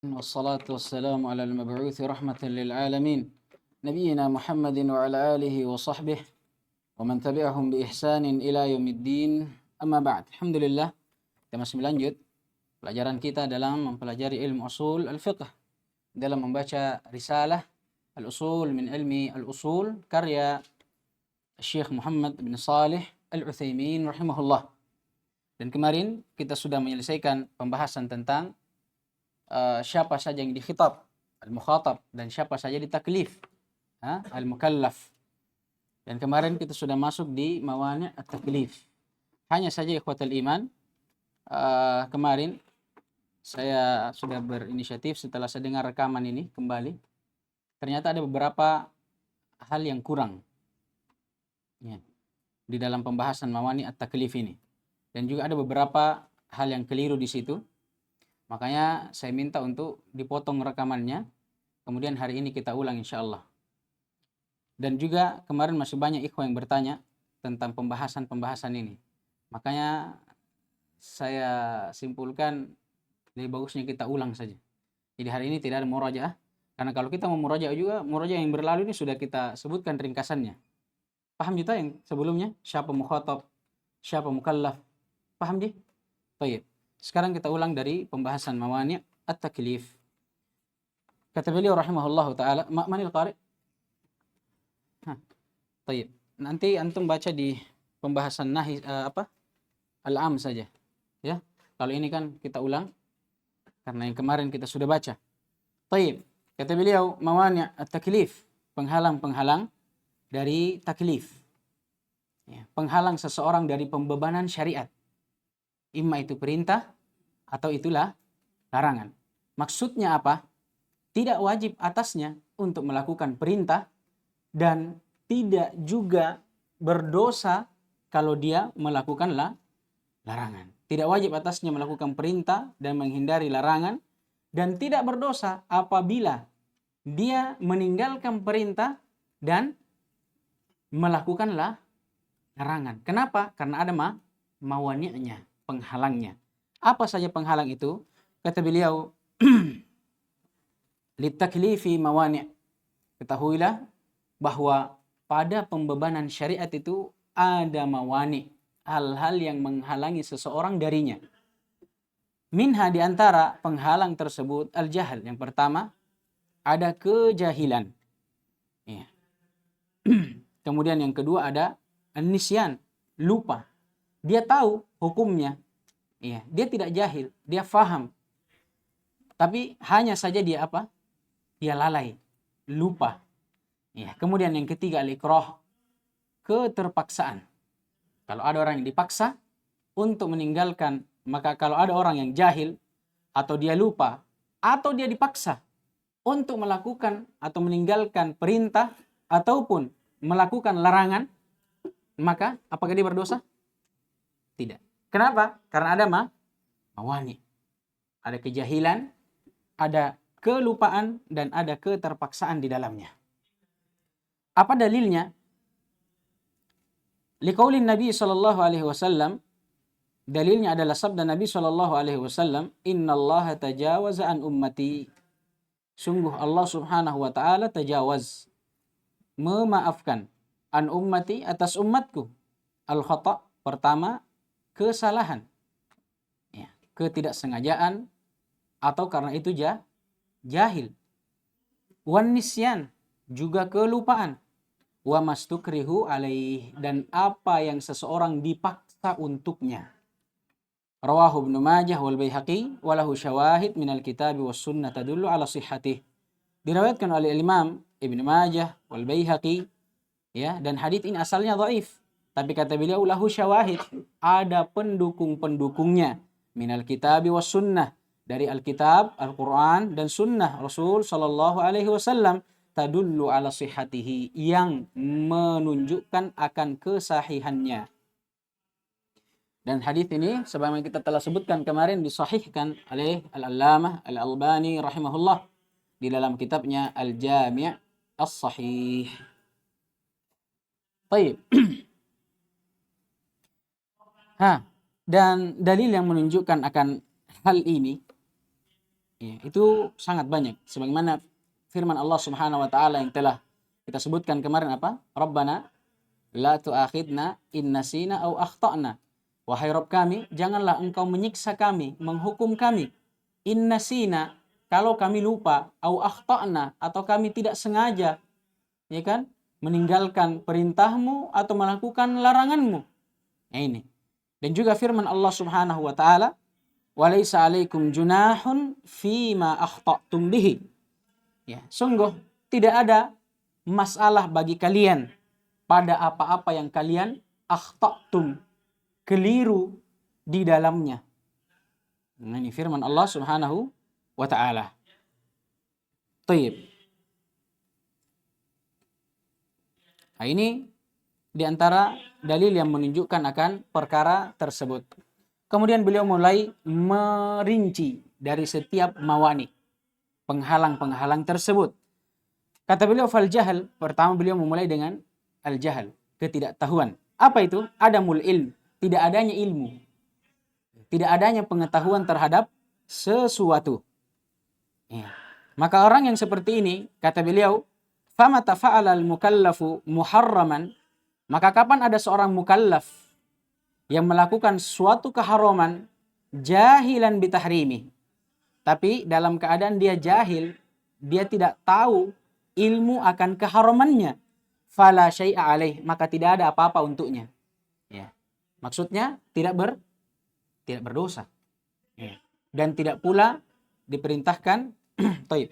والصلاة والسلام على المبعوث رحمة للعالمين نبينا محمد وعلى آله وصحبه ومن تبعهم بإحسان إلى يوم الدين أما بعد. Alhamdulillah, kita masih melanjut pelajaran kita dalam mempelajari ilmu usul al-fiqh dalam membaca risalah al-usul min ilmi al-usul karya Syekh Muhammad bin Salih al-Utsaimin rahimahullah. Dan kemarin kita sudah menyelesaikan pembahasan tentang siapa saja yang dikhitab, al-mukhatab, dan siapa saja ditaklif, al-mukallaf. Dan kemarin kita sudah masuk di mawani' at-taklif. Hanya saja ikhwatal iman, kemarin saya sudah berinisiatif setelah saya dengar rekaman ini kembali, ternyata ada beberapa hal yang kurang ya, di dalam pembahasan mawani' at-taklif ini. Dan juga ada beberapa hal yang keliru di situ. Makanya saya minta untuk dipotong rekamannya, kemudian hari ini kita ulang insya Allah. Dan juga kemarin masih banyak ikhwan yang bertanya tentang pembahasan ini. Makanya saya simpulkan lebih bagusnya kita ulang saja. Jadi hari ini tidak ada murajaah, karena kalau kita mau murajaah juga, murajaah yang berlalu ini sudah kita sebutkan ringkasannya. Paham kita yang sebelumnya? Siapa mukhatab, siapa mukallaf? Paham dia? Baik. Sekarang kita ulang dari pembahasan mawani' at-taklif. Kata beliau rahimahullahu taala, manil qari? Baik. Nanti antum baca di pembahasan nahi al-am saja. Ya. Kalau ini kan kita ulang karena yang kemarin kita sudah baca. Baik. Kata beliau mawani' at-taklif, penghalang-penghalang dari taklif. Ya, penghalang seseorang dari pembebanan syariat. Imma itu perintah atau itulah larangan. Maksudnya apa? Tidak wajib atasnya untuk melakukan perintah dan tidak juga berdosa kalau dia melakukan larangan. Tidak wajib atasnya melakukan perintah dan menghindari larangan, dan tidak berdosa apabila dia meninggalkan perintah dan melakukan larangan. Kenapa? Karena ada mawani'nya, penghalangnya. Apa saja penghalang itu? Kata beliau, litaklifi mawani'. Ketahuilah bahwa pada pembebanan syariat itu ada mawani', hal-hal yang menghalangi seseorang darinya. Minha, di antara penghalang tersebut al-jahal. Yang pertama, ada kejahilan. Ya. Kemudian yang kedua ada an-nisyan, lupa. Dia tahu hukumnya, ya, dia tidak jahil, dia faham. Tapi hanya saja dia apa? Dia lalai, lupa. Ya, kemudian yang ketiga al-ikrah, keterpaksaan. Kalau ada orang yang dipaksa untuk meninggalkan, maka kalau ada orang yang jahil atau dia lupa atau dia dipaksa untuk melakukan atau meninggalkan perintah ataupun melakukan larangan, maka apakah dia berdosa? Tidak. Kenapa? Karena ada mawani. Ada kejahilan, ada kelupaan, dan ada keterpaksaan di dalamnya. Apa dalilnya? Liqaulin Nabi sallallahu alaihi wasallam, dalilnya adalah sabda Nabi sallallahu alaihi wasallam, innallaha tajawaza an ummati. Sungguh Allah Subhanahu wa taala tajawaz, memaafkan, an ummati, atas umatku. Al-khata', pertama, kesalahan, ya, ketidaksengajaan atau karena itu jahil. Wan nisyan, juga kelupaan. Wa mastukrihu alaih, dan apa yang seseorang dipaksa untuknya. Rawahu Ibnu Majah wal Baihaqi walahu syawahid minal kitab was sunnah tadullu ala sihhatih. Diriwayatkan oleh Imam Ibnu Majah wal Baihaqi, ya, dan hadits ini asalnya dhaif. Tapi kata beliau lahu syawahid, ada pendukung-pendukungnya, minal kitabi was sunnah, dari Alkitab, Al-Quran, dan sunnah Rasul sallallahu alaihi wasallam, tadullu ala sihhatihi, yang menunjukkan akan kesahihannya. Dan hadis ini sebagaimana kita telah sebutkan kemarin disahihkan oleh Al-Allamah Al-Albani rahimahullah di dalam kitabnya Al-Jami' As-Sahih. Baik. Dan dalil yang menunjukkan akan hal ini, Ya, itu sangat banyak. Sebagaimana firman Allah Subhanahu wa taala yang telah kita sebutkan kemarin apa? Rabbana la tu'akhidna in nasina au akhtana. Wahai Rabb kami, janganlah engkau menyiksa kami, menghukum kami. In nasina, kalau kami lupa, au akhtana, atau kami tidak sengaja, ya kan? Meninggalkan perintahmu atau melakukan laranganmu. Nah, ini. Dan juga firman Allah Subhanahu wa taala, "Walaisa 'alaikum junahun fima akhta'tum bihi." Ya, sungguh tidak ada masalah bagi kalian pada apa-apa yang kalian akhta'tum, keliru di dalamnya. Nah, ini firman Allah Subhanahu wa taala. Taib. Nah, ini di antara dalil yang menunjukkan akan perkara tersebut. Kemudian beliau mulai merinci dari setiap mawani, penghalang-penghalang tersebut. Kata beliau fal jahal, pertama beliau memulai dengan al jahal, ketidaktahuan. Apa itu? Adamul ilm, tidak adanya ilmu. Tidak adanya pengetahuan terhadap sesuatu. Ya. Maka orang yang seperti ini, kata beliau, fama tafa'ala al-mukallafu muharraman, maka kapan ada seorang mukallaf yang melakukan suatu keharaman jahilan bitahrimi, tapi dalam keadaan dia jahil, dia tidak tahu ilmu akan keharamannya, fala syai'a alaih, maka tidak ada apa-apa untuknya. Ya. Maksudnya tidak berdosa. Ya. Dan tidak pula diperintahkan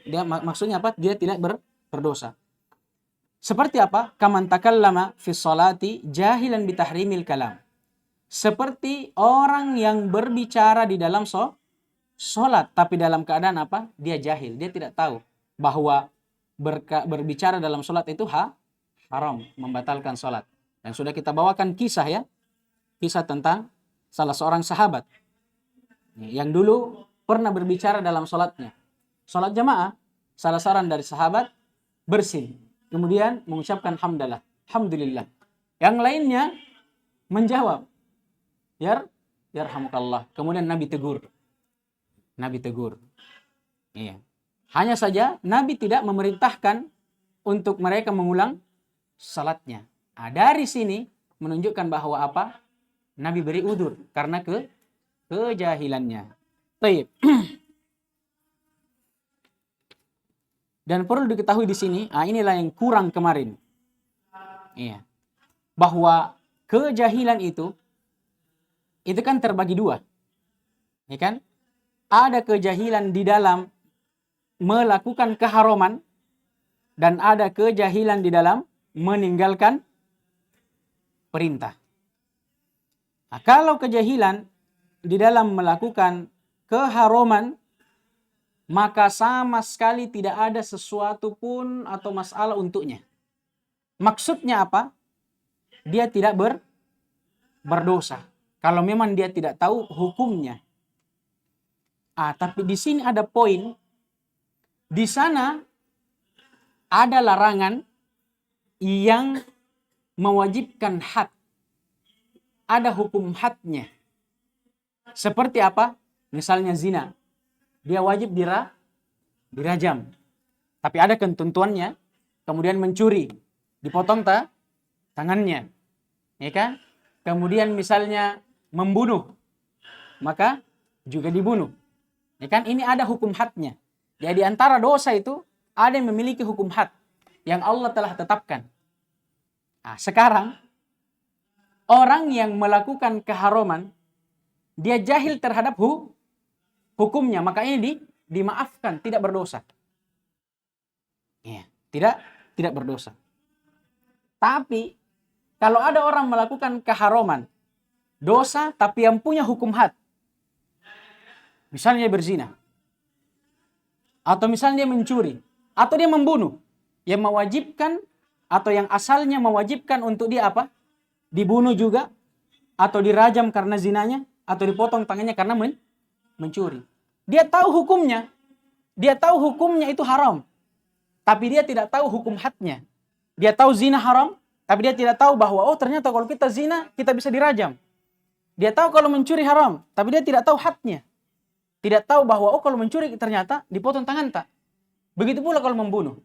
dia maksudnya apa? Dia tidak berdosa. Seperti apa? Kaman takallama fi sholati jahilan bitahrimil kalam. Seperti orang yang berbicara di dalam sholat, tapi dalam keadaan apa? Dia jahil, dia tidak tahu bahwa berbicara dalam sholat itu haram, membatalkan sholat. Dan sudah kita bawakan kisah ya, kisah tentang salah seorang sahabat yang dulu pernah berbicara dalam sholatnya. Sholat jamaah, salah seorang dari sahabat bersin, kemudian mengucapkan hamdalah, alhamdulillah. Yang lainnya menjawab, yarhamukallah. Kemudian Nabi tegur. Iya. Hanya saja Nabi tidak memerintahkan untuk mereka mengulang salatnya. Nah, dari sini menunjukkan bahwa apa? Nabi beri udzur karena kejahilannya. Baik. Dan perlu diketahui di sini, inilah yang kurang kemarin. Iya. Bahwa kejahilan itu kan terbagi dua. Ya kan? Ada kejahilan di dalam melakukan keharaman dan ada kejahilan di dalam meninggalkan perintah. Nah, kalau kejahilan di dalam melakukan keharaman, maka sama sekali tidak ada sesuatu pun atau masalah untuknya. Maksudnya apa? Dia tidak berdosa. Kalau memang dia tidak tahu hukumnya. Tapi di sini ada poin. Di sana ada larangan yang mewajibkan had. Ada hukum hadnya. Seperti apa? Misalnya zina. Dia wajib dirajam. Tapi ada ketentuannya. Kemudian mencuri, dipotong tangannya. Ya kan? Kemudian misalnya membunuh, maka juga dibunuh. Ya kan? Ini ada hukum hadnya. Jadi antara dosa itu ada yang memiliki hukum had yang Allah telah tetapkan. Sekarang orang yang melakukan keharaman, dia jahil terhadap hukumnya, makanya dimaafkan, tidak berdosa. Ya, tidak berdosa. Tapi kalau ada orang melakukan keharaman, dosa tapi yang punya hukum had, misalnya dia berzina, atau misalnya dia mencuri, atau dia membunuh, yang mewajibkan atau yang asalnya mewajibkan untuk dia apa? Dibunuh juga, atau dirajam karena zinanya, atau dipotong tangannya karena mencuri. Dia tahu hukumnya. Dia tahu hukumnya itu haram. Tapi dia tidak tahu hukum hadnya. Dia tahu zina haram, tapi dia tidak tahu bahwa ternyata kalau kita zina, kita bisa dirajam. Dia tahu kalau mencuri haram, tapi dia tidak tahu hadnya. Tidak tahu bahwa kalau mencuri ternyata dipotong tangan tak. Begitu pula kalau membunuh.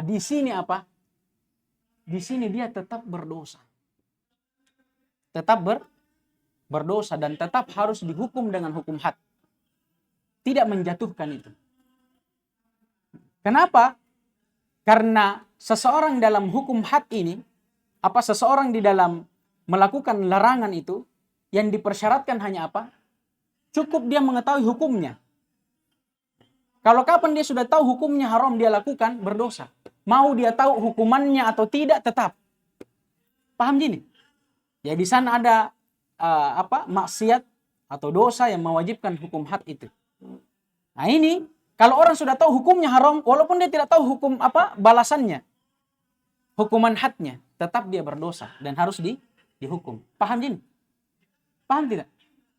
Di sini apa? Di sini dia tetap berdosa. Tetap berdosa dan tetap harus dihukum dengan hukum had. Tidak menjatuhkan itu. Kenapa? Karena seseorang dalam hukum had ini, seseorang di dalam melakukan larangan itu, yang dipersyaratkan hanya apa? Cukup dia mengetahui hukumnya. Kalau kapan dia sudah tahu hukumnya haram dia lakukan, berdosa. Mau dia tahu hukumannya atau tidak, tetap. Paham gini? Ya di sana ada maksiat atau dosa yang mewajibkan hukum had itu. Nah ini, kalau orang sudah tahu hukumnya haram, walaupun dia tidak tahu hukum balasannya, hukuman hadnya, tetap dia berdosa dan harus dihukum. Paham gini? Paham tidak?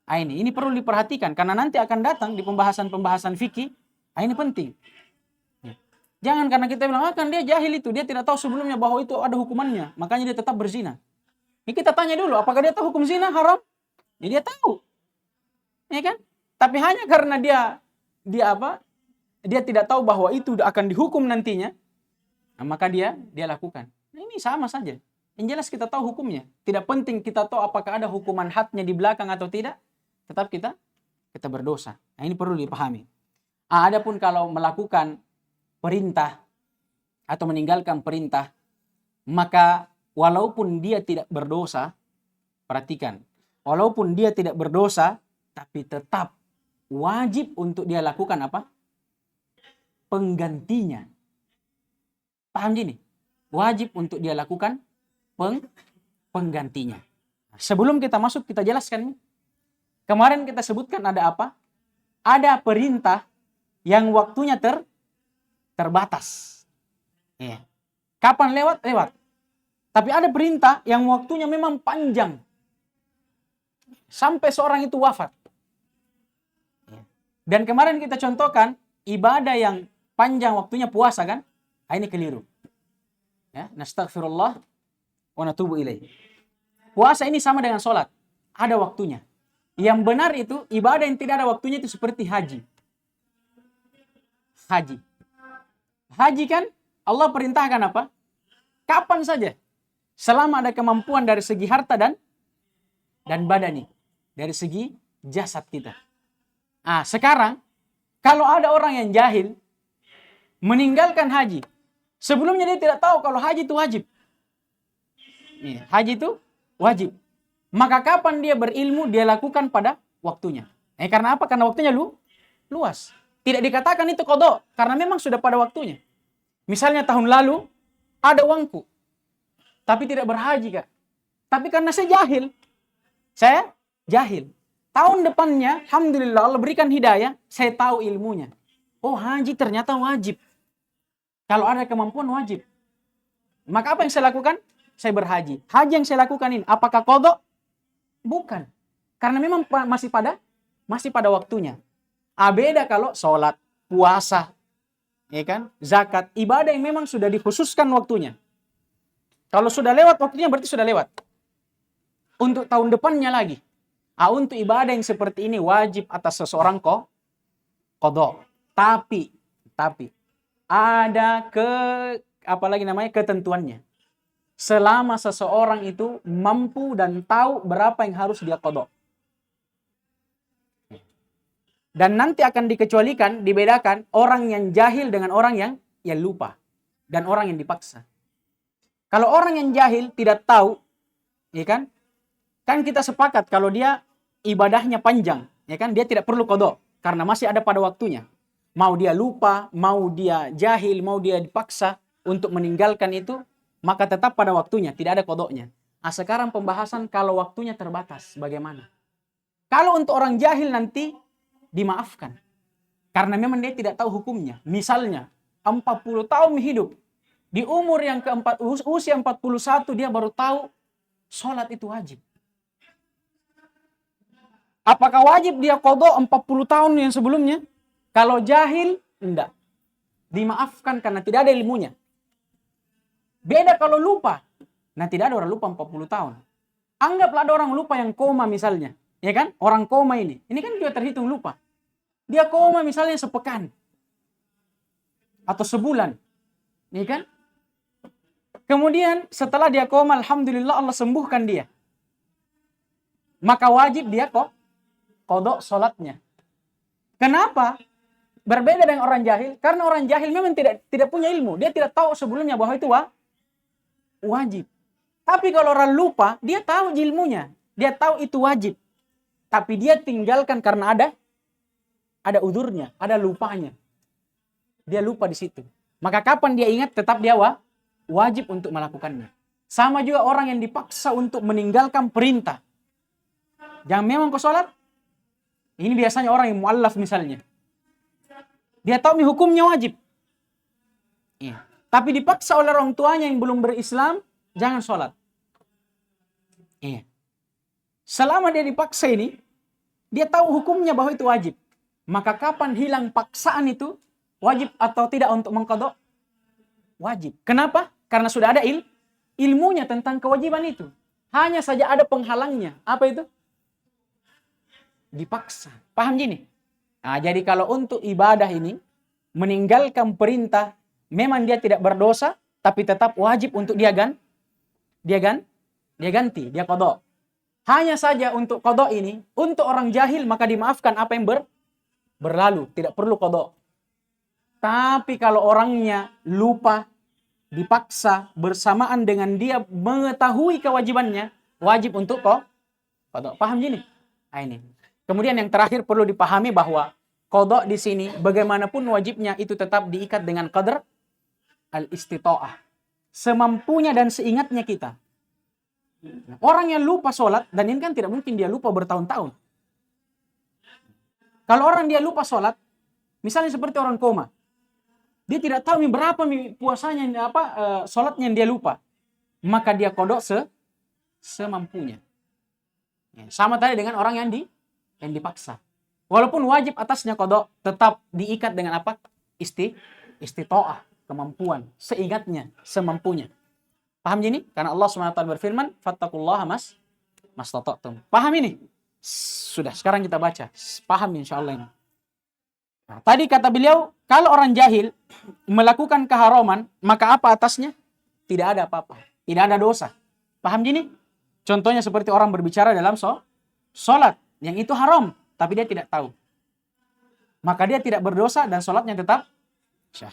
Ini perlu diperhatikan karena nanti akan datang di pembahasan-pembahasan fikih. Ini penting. Jangan karena kita bilang kan dia jahil itu, dia tidak tahu sebelumnya bahwa itu ada hukumannya, makanya dia tetap berzina. Ini kita tanya dulu, apakah dia tahu hukum zina haram? Ya dia tahu. Ya kan? Tapi hanya karena dia tidak tahu bahwa itu akan dihukum nantinya, maka dia lakukan. Ini sama saja. Yang jelas kita tahu hukumnya. Tidak penting kita tahu apakah ada hukuman hadnya di belakang atau tidak. Tetap kita berdosa. Nah, ini perlu dipahami. Adapun kalau melakukan perintah atau meninggalkan perintah, maka walaupun dia tidak berdosa, perhatikan, walaupun dia tidak berdosa, tapi tetap wajib untuk dia lakukan apa? Penggantinya. Paham gini? Wajib untuk dia lakukan penggantinya. Sebelum kita masuk, kita jelaskan. Kemarin kita sebutkan ada apa? Ada perintah yang waktunya terbatas. Ya. Kapan lewat? Lewat. Tapi ada perintah yang waktunya memang panjang. Sampai seorang itu wafat. Ya. Dan kemarin kita contohkan ibadah yang panjang waktunya puasa kan? Ini keliru. Ya, nastaghfirullah wa natubu ilaih. Puasa ini sama dengan sholat. Ada waktunya. Yang benar itu ibadah yang tidak ada waktunya itu seperti haji. Haji kan Allah perintahkan apa? Kapan saja. Selama ada kemampuan dari segi harta dan badani. Dari segi jasad kita. Sekarang kalau ada orang yang jahil meninggalkan haji. Sebelumnya dia tidak tahu kalau haji itu wajib. Haji itu wajib. Maka kapan dia berilmu, dia lakukan pada waktunya. Karena apa? Karena waktunya luas. Tidak dikatakan itu qadha, karena memang sudah pada waktunya. Misalnya tahun lalu, ada uangku. Tapi tidak berhaji, Kak. Tapi karena saya jahil. Tahun depannya, alhamdulillah Allah berikan hidayah, saya tahu ilmunya. Oh, haji ternyata wajib. Kalau ada kemampuan wajib. Maka apa yang saya lakukan? Saya berhaji. Haji yang saya lakukan ini, apakah qadha? Bukan. Karena memang masih pada waktunya. Beda kalau sholat, puasa, ya kan? Zakat, ibadah yang memang sudah dikhususkan waktunya. Kalau sudah lewat waktunya berarti sudah lewat. Untuk tahun depannya lagi. Untuk ibadah yang seperti ini wajib atas seseorang qadha. Tapi ada ketentuannya. Selama seseorang itu mampu dan tahu berapa yang harus dia qadha. Dan nanti akan dikecualikan, dibedakan orang yang jahil dengan orang yang lupa. Dan orang yang dipaksa. Kalau orang yang jahil tidak tahu, ya kan? Kan kita sepakat kalau dia ibadahnya panjang, ya kan? Dia tidak perlu qadha karena masih ada pada waktunya. Mau dia lupa, mau dia jahil, mau dia dipaksa untuk meninggalkan itu, maka tetap pada waktunya, tidak ada qadhanya. Sekarang pembahasan kalau waktunya terbatas, bagaimana? Kalau untuk orang jahil nanti dimaafkan. Karena memang dia tidak tahu hukumnya. Misalnya, 40 tahun hidup. Di umur yang usia 41 dia baru tahu sholat itu wajib. Apakah wajib dia qadha 40 tahun yang sebelumnya? Kalau jahil, enggak. Dimaafkan karena tidak ada ilmunya. Beda kalau lupa. Nah, tidak ada orang lupa 40 tahun. Anggaplah ada orang lupa yang koma misalnya. Ya kan? Orang koma ini. Ini kan juga terhitung lupa. Dia koma misalnya sepekan atau sebulan. Nih kan? Kemudian setelah dia koma, alhamdulillah Allah sembuhkan dia. Maka wajib dia kok qada salatnya. Kenapa? Berbeda dengan orang jahil, karena orang jahil memang tidak punya ilmu. Dia tidak tahu sebelumnya bahwa itu wajib. Tapi kalau orang lupa, dia tahu ilmunya. Dia tahu itu wajib. Tapi dia tinggalkan karena ada udurnya, ada lupanya. Dia lupa di situ. Maka kapan dia ingat, tetap dia wajib untuk melakukannya. Sama juga orang yang dipaksa untuk meninggalkan perintah. Jangan memang kau sholat. Ini biasanya orang yang mu'allaf misalnya. Dia tahu hukumnya wajib. Iya. Tapi dipaksa oleh orang tuanya yang belum berislam, jangan sholat. Iya. Selama dia dipaksa ini, dia tahu hukumnya bahwa itu wajib. Maka kapan hilang paksaan itu, wajib atau tidak untuk mengqadha? Wajib. Kenapa? Karena sudah ada ilmunya tentang kewajiban itu. Hanya saja ada penghalangnya. Apa itu? Dipaksa. Paham gini? Nah, jadi kalau untuk ibadah ini, meninggalkan perintah, memang dia tidak berdosa, tapi tetap wajib untuk dia ganti, dia qadha. Hanya saja untuk qadha ini, untuk orang jahil maka dimaafkan apa yang berlalu, tidak perlu qadha. Tapi kalau orangnya lupa, dipaksa bersamaan dengan dia mengetahui kewajibannya, wajib untuk qadha. Paham gini? Nah, ini. Kemudian yang terakhir perlu dipahami bahwa qadha di sini bagaimanapun wajibnya itu tetap diikat dengan qadar al-istita'ah. Semampunya dan seingatnya kita. Orang yang lupa sholat, dan ini kan tidak mungkin dia lupa bertahun-tahun. Kalau orang dia lupa sholat, misalnya seperti orang koma, dia tidak tahu berapa puasanya, sholatnya yang dia lupa, maka dia qadha semampunya. Sama tadi dengan orang yang dipaksa. Walaupun wajib atasnya qadha, tetap diikat dengan apa? Istita'ah, kemampuan, seingatnya, semampunya. Paham ini? Karena Allah SWT berfirman, fattaqullaha mastata'tum. Paham ini? Sudah, sekarang kita baca. Paham insyaallah ini. Nah, tadi kata beliau, kalau orang jahil melakukan keharaman, maka apa atasnya? Tidak ada apa-apa. Tidak ada dosa. Paham gini? Contohnya seperti orang berbicara dalam sholat. Yang itu haram, tapi dia tidak tahu. Maka dia tidak berdosa dan sholatnya tetap syah.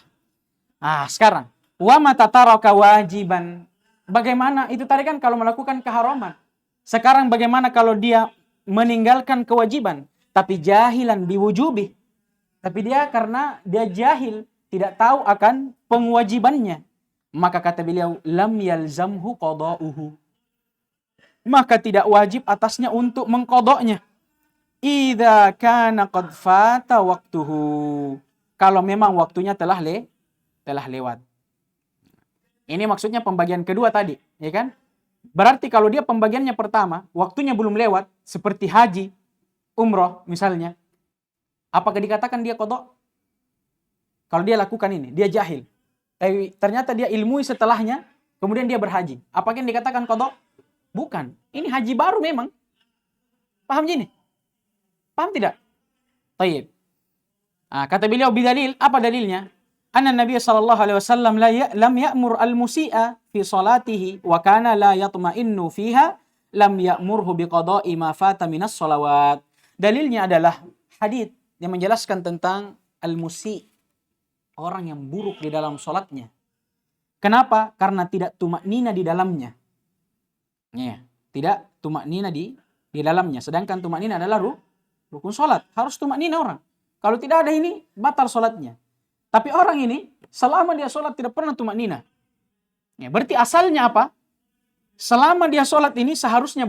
Ah, sekarang. Wa mata taraka wajiban. Bagaimana? Itu tadi kan kalau melakukan keharaman. Sekarang bagaimana kalau dia meninggalkan kewajiban, tapi jahilan biwujubi. Tapi dia karena dia jahil, tidak tahu akan pengewajibannya. Maka kata beliau, lam yalzamhu qada'uhu. Maka tidak wajib atasnya untuk mengqadha'nya. Idza kana qad fata waktuhu. Kalau memang waktunya telah lewat. Ini maksudnya pembagian kedua tadi, ya kan? Berarti kalau dia pembagiannya pertama, waktunya belum lewat, seperti haji, umroh misalnya, apakah dikatakan dia qadha? Kalau dia lakukan ini, dia jahil. Tapi ternyata dia ilmui setelahnya, kemudian dia berhaji. Apakah yang dikatakan qadha? Bukan. Ini haji baru memang. Paham gini? Paham tidak? Tayyib. Kata beliau bidalil, apa dalilnya? Anna Nabi sallallahu alaihi wasallam lam ya'mur al-musi'a fi salatihi wa kana la yatma'innu fiha lam ya'murhu biqada'i ma fata minas salawat. Dalilnya adalah hadits yang menjelaskan tentang al-musi', orang yang buruk di dalam salatnya. Kenapa? Karena tidak tumaknina di dalamnya. Ya, tidak tumaknina di dalamnya. Sedangkan tumaknina adalah rukun salat. Harus tumaknina orang. Kalau tidak ada ini, batal salatnya. Tapi orang ini, selama dia sholat tidak pernah tumaknina. Ya, berarti asalnya apa? Selama dia sholat ini seharusnya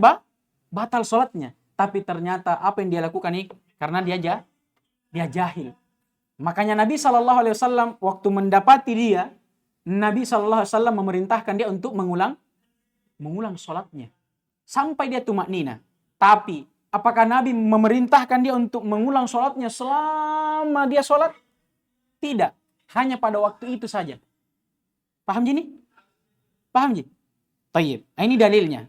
batal sholatnya. Tapi ternyata apa yang dia lakukan ini, karena dia jahil. Makanya Nabi SAW waktu mendapati dia, Nabi SAW memerintahkan dia untuk mengulang sholatnya. Sampai dia tumaknina. Tapi, apakah Nabi memerintahkan dia untuk mengulang sholatnya selama dia sholat? Tidak, hanya pada waktu itu saja. Paham gini? Paham gini? Tayyib. Ini dalilnya.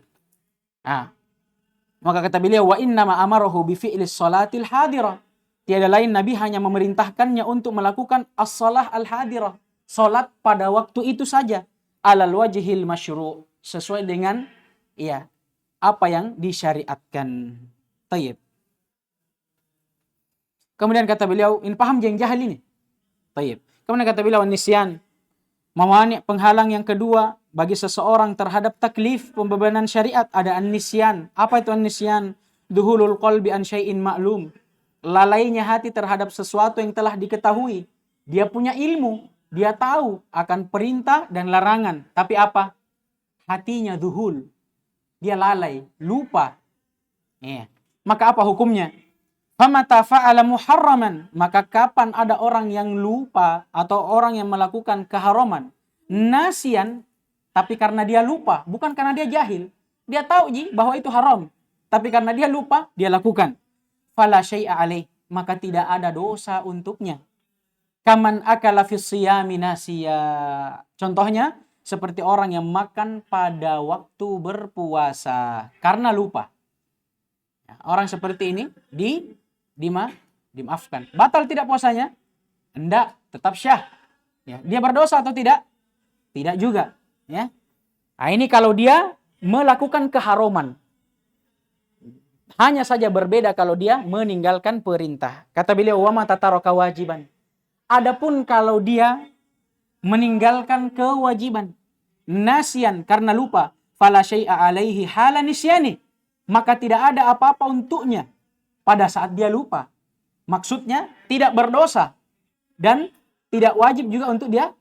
Maka kata beliau, wa innama amarahu bi fi'lis salatil hadira. tiada lain Nabi hanya memerintahkannya untuk melakukan as-salah al-hadirah, salat pada waktu itu saja, alal wajhil masyru', sesuai dengan ya apa yang disyariatkan. Tayyib. Kemudian kata beliau, ini paham yang jahil ini. Tayyib. Kemudian kata beliau, nisyan, mawani' penghalang yang kedua bagi seseorang terhadap taklif pembebanan syariat ada an-nisyan. Apa itu an-nisyan? Duhulul qalbi an syai'in ma'lum. Lalainya hati terhadap sesuatu yang telah diketahui. Dia punya ilmu, dia tahu akan perintah dan larangan, tapi apa? Hatinya duhul. Dia lalai, lupa. Ya. Maka apa hukumnya? Famata fa'ala muharraman, maka kapan ada orang yang lupa atau orang yang melakukan keharaman, nasian, tapi karena dia lupa, bukan karena dia jahil. Dia tahu bahwa itu haram, tapi karena dia lupa, dia lakukan. Fala syai'a alaih, maka tidak ada dosa untuknya. Kaman akala fis siyami nasiya. Contohnya seperti orang yang makan pada waktu berpuasa karena lupa. Orang seperti ini dimaafkan. Batal tidak puasanya? Enggak, tetap syah. Ya, dia berdosa atau tidak? Tidak juga. Ya. Nah, ini kalau dia melakukan keharuman. Hanya saja berbeda kalau dia meninggalkan perintah. Kata beliau, wa ma tataraka wajiban. Adapun kalau dia meninggalkan kewajiban, nasian karena lupa, fala syai'a alaihi hala nisyani, maka tidak ada apa-apa untuknya pada saat dia lupa. Maksudnya tidak berdosa dan tidak wajib juga untuk dia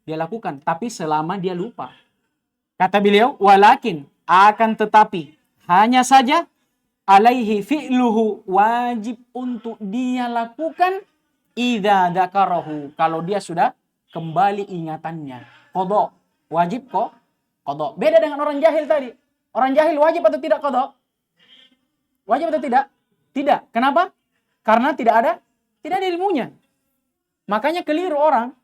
lakukan, tapi selama dia lupa. Kata beliau, walakin, akan tetapi, hanya saja alaihi fi'luhu, wajib untuk dia lakukan idza dzakarahu, kalau dia sudah kembali ingatannya. Qadha, wajib kok qadha. Beda dengan orang jahil tadi. Orang jahil wajib atau tidak qadha? Wajib atau tidak? Tidak. Kenapa? Karena tidak ada ilmunya. Makanya keliru orang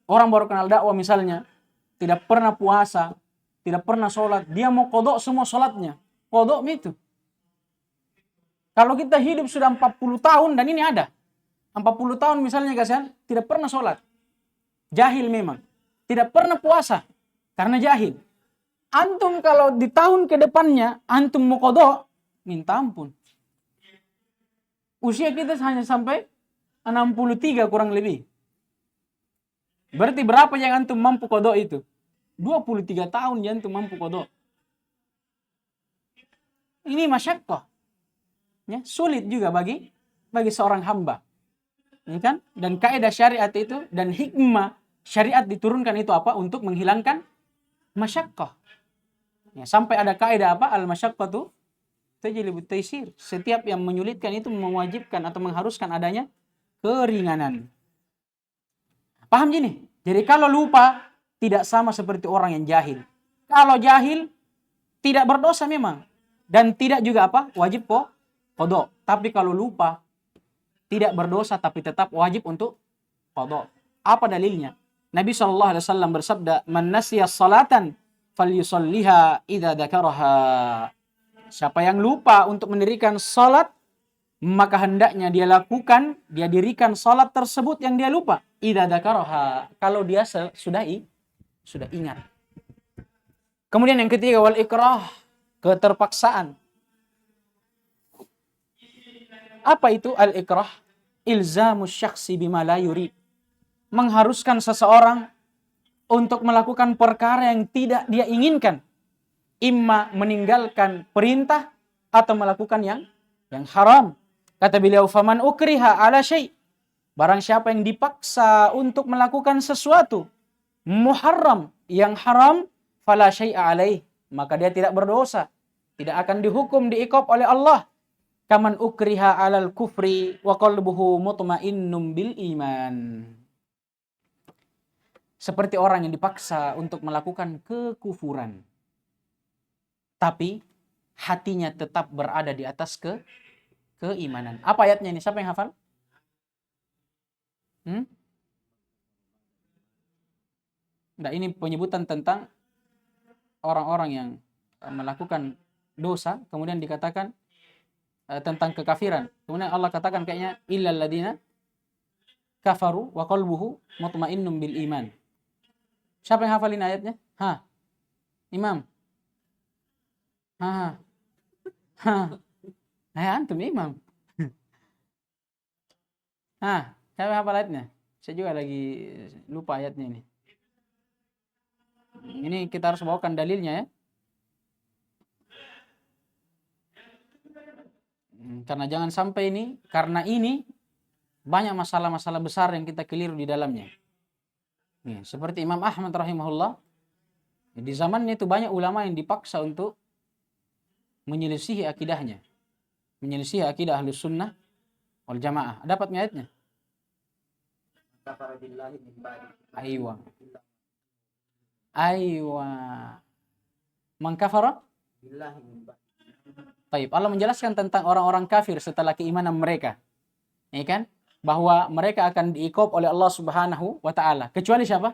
baru kenal dakwah misalnya, tidak pernah puasa, tidak pernah sholat, dia mau qadha semua sholatnya. Qadha itu. Kalau kita hidup sudah 40 tahun dan ini ada 40 tahun misalnya kasihan, tidak pernah sholat. Jahil memang. Tidak pernah puasa. Karena jahil. Antum kalau di tahun ke depannya, antum mau qadha, minta ampun. Usia kita hanya sampai 63 kurang lebih. Berarti berapa yang antum mampu qadha itu? 23 tahun yang antum mampu qadha. Ini masyaqqah. Ya, sulit juga bagi seorang hamba. Ya kan? Dan kaidah syariat itu dan hikmah syariat diturunkan itu apa? Untuk menghilangkan masyaqqah. Ya, sampai ada kaidah apa? Al-masyaqqatu tajlibut taysir. Setiap yang menyulitkan itu mewajibkan atau mengharuskan adanya keringanan. Paham gini? Jadi kalau lupa tidak sama seperti orang yang jahil. Kalau jahil tidak berdosa memang dan tidak juga apa? Wajib kok qadha. Tapi kalau lupa tidak berdosa tapi tetap wajib untuk qadha. Apa dalilnya? Nabi SAW bersabda, "Man nasiya salatan falyusalliha idza dzakaraha." Siapa yang lupa untuk mendirikan salat, maka hendaknya dia dirikan salat tersebut yang dia lupa. Idza dzakaraha, kalau dia sudah ingat. Kemudian yang ketiga, wal ikrah, keterpaksaan. Apa itu al-ikrah? Ilzamus syakhsi bima la yurid. Mengharuskan seseorang untuk melakukan perkara yang tidak dia inginkan. Imma meninggalkan perintah atau melakukan yang haram. Kata beliau, faman ukriha ala syai'. Barang siapa yang dipaksa untuk melakukan sesuatu muharram, yang haram, fala syai'a alaih, maka dia tidak berdosa, tidak akan dihukum, diiqab oleh Allah. Kaman ukriha alal kufri wa qalbuhu mutmainnum bil iman. Seperti orang yang dipaksa untuk melakukan kekufuran, tapi hatinya tetap berada di atas keimanan. Apa ayatnya ini? Siapa yang hafal? Nah, ini penyebutan tentang orang-orang yang melakukan dosa, kemudian dikatakan tentang kekafiran. Kemudian Allah katakan kayaknya illal ladina kafaru wa qalbuhu mutmainnun bil iman. Siapa yang hafalin ayatnya? Imam. Antum imam. Siapa yang hafal ayatnya? Saya juga lagi lupa ayatnya ini. Ini kita harus bawakan dalilnya ya. Karena jangan sampai karena ini banyak masalah-masalah besar yang kita keliru di dalamnya. Seperti Imam Ahmad rahimahullah, di zamannya itu banyak ulama yang dipaksa untuk menyelisihi akidahnya. Menyelisihi akidah Ahlus Sunnah wal Jamaah. Dapat ayatnya? Aywa. Man kafara Taib. Allah menjelaskan tentang orang-orang kafir setelah keimanan mereka. Ya kan? Bahwa mereka akan diikop oleh Allah Subhanahu wa taala. Kecuali siapa?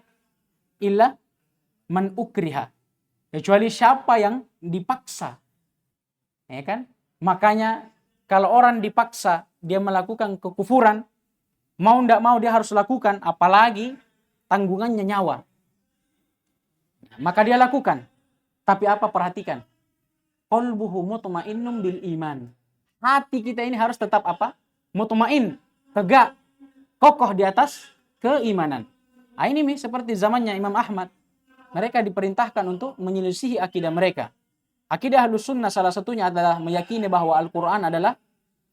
Illa man ukriha. Kecuali siapa yang dipaksa. Ya kan? Makanya kalau orang dipaksa dia melakukan kekufuran, mau tidak mau dia harus lakukan, apalagi tanggungannya nyawa. Maka dia lakukan. Tapi apa? Perhatikan. Qalbuhu mutmainnun bil iman. Hati kita ini harus tetap apa? Mutmain, tegak, kokoh di atas keimanan. Ini seperti zamannya Imam Ahmad. Mereka diperintahkan untuk menyelisihi akidah mereka. Akidah Ahlus Sunnah salah satunya adalah meyakini bahwa Al-Quran adalah